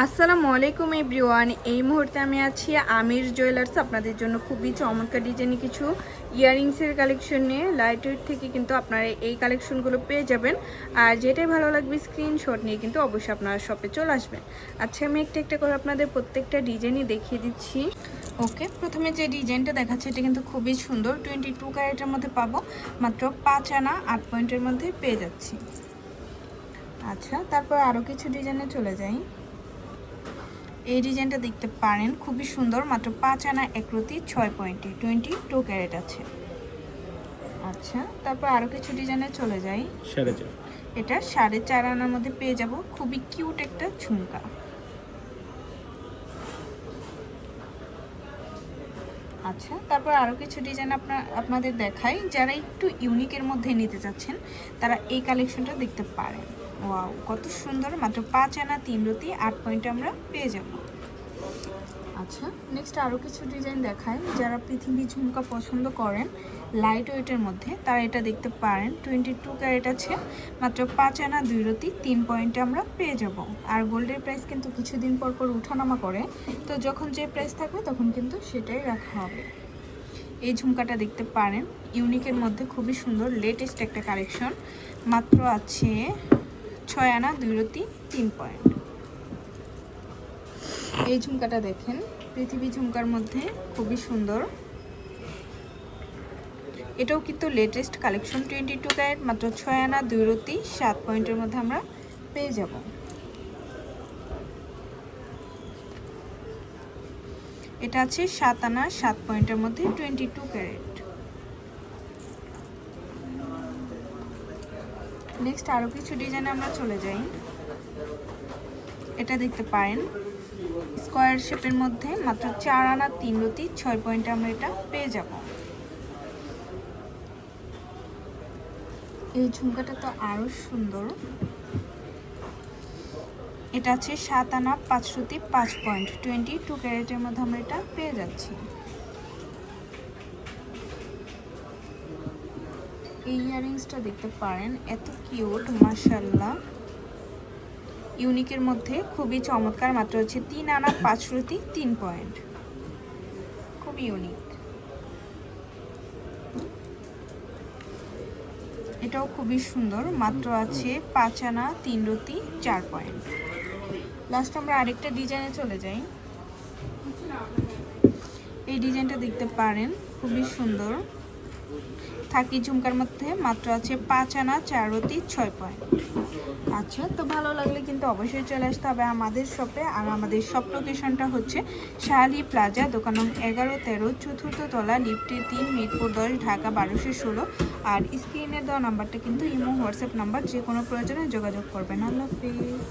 আসসালামু আলাইকুম এভরিওয়ান। এই মুহূর্তে আমি আছি আমির জুয়েলার্স। আপনাদের জন্য খুবই চমৎকার ডিজাইনে কিছু ইয়াররিংসের কালেকশন নিয়ে লাইট ওয়েট থেকে কিন্তু আপনারা এই কালেকশনগুলো পেয়ে যাবেন। আর যেটাই ভালো লাগবে স্ক্রিনশট নিয়ে কিন্তু অবশ্যই আপনারা শপে চলে আসবেন। আচ্ছা, আমি একটা একটা করে আপনাদের প্রত্যেকটা ডিজাইনই দেখিয়ে দিচ্ছি। ওকে, প্রথমে যে ডিজাইনটা দেখাচ্ছে এটা কিন্তু খুবই সুন্দর। 22 ক্যারেটের মধ্যে পাবো, মাত্র 5 আনা 8 পয়েন্টের মধ্যে পেয়ে যাচ্ছি। আচ্ছা, তারপর আরও কিছু ডিজাইনে চলে যাই। এই ডিজাইনটা দেখতে পারেন, খুবই সুন্দর, মাত্র 5 আনা 1 রতি 6 পয়েন্টে 22 ক্যারেট আছে। আচ্ছা, তারপর আরও কিছু ডিজাইনে চলে যাই। এটা 4.5 আনার মধ্যে পেয়ে যাব, খুবই কিউট একটা ঝুমকা। আচ্ছা, তারপর আরও কিছু ডিজাইন আপনাদের দেখাই। যারা একটু ইউনিকের মধ্যে নিতে চাচ্ছেন তারা এই কালেকশনটা দেখতে পারেন। ওয়াও, কত সুন্দর, মাত্র 5 আনা 3 রতি 8 পয়েন্টে আমরা পেয়ে যাব। আচ্ছা, নেক্সট আরও কিছু ডিজাইন দেখায়। যারা পৃথিবী ঝুমকা পছন্দ করেন লাইট ওয়েটের মধ্যে তারা এটা দেখতে পারেন। 22 ক্যারেট আছে, মাত্র 5 আনা 2 রতি 3 পয়েন্টে আমরা পেয়ে যাব। আর গোল্ডের প্রাইস কিন্তু কিছুদিন পর পর উঠানামা করে, তো যখন যে প্রাইস থাকবে তখন কিন্তু সেটাই রাখা হবে। এই ঝুমকাটা দেখতে পারেন, ইউনিকের মধ্যে খুবই সুন্দর, লেটেস্ট একটা কালেকশন। মাত্র আছে 6 আনা 2 রতি 3 পয়েন্ট। এই ঝুমকাটা দেখেন, পৃথিবী ঝুমকার মধ্যে খুবই সুন্দর। এটাও কিন্তু লেটেস্ট কালেকশন। 22 ক্যারেট, মাত্র 6 আনা 2 রতি 7 পয়েন্টের মধ্যে আমরা পেয়ে যাব। এটা আছে 7 আনা 7 পয়েন্টের মধ্যে 22 ক্যারেট। নেক্সট আরও কিছু ডিজাইনে আমরা চলে যাই। এটা দেখতে পারেন, স্কোয়ার শেপের মধ্যে মাত্র 4 আনা 3 রতি 6 পয়েন্টে আমরা এটা পেয়ে যাব। এই ঝুমকাটা তো আরো সুন্দর। এটা আছে 7 আনা 5 রতি 5 পয়েন্ট 22 ক্যারেটের মধ্যে আমরা এটা পেয়ে যাচ্ছি। এই ইয়াররিংসটা দেখতে পারেন, এত কিউট, মাশাআল্লাহ। ইউনিকের মধ্যে খুবই চমৎকার, মাত্র হচ্ছে 3 আনা 5 রতি 3 পয়েন্ট, খুবই ইউনিক। এটাও খুবই সুন্দর, মাত্র আছে 5 আনা 3 রতি 4 পয়েন্ট। লাস্ট আমরা আরেকটা ডিজাইনে চলে যাই। এই ডিজাইনটা দেখতে পারেন, খুবই সুন্দর, থাকি ঝুমকার মধ্যে, মাত্র আছে 5 আনা 4 রতি 6 পয়েন্ট। আচ্ছা, তো ভালো লাগলে কিন্তু অবশ্যই চলে আসতে হবে আমাদের শপে। আর আমাদের শপ লোকেশনটা হচ্ছে শাহালি প্লাজা, দোকান নং 11-13, চতুর্থ তলা, লিফটে 3, মিরপুর 10, ঢাকা 1216। আর স্ক্রিনে দেওয়া নাম্বারটা কিন্তু ইমো হোয়াটসঅ্যাপ নাম্বার, যে কোনো প্রয়োজনে যোগাযোগ করবেন। আল্লাহ হাফেজ।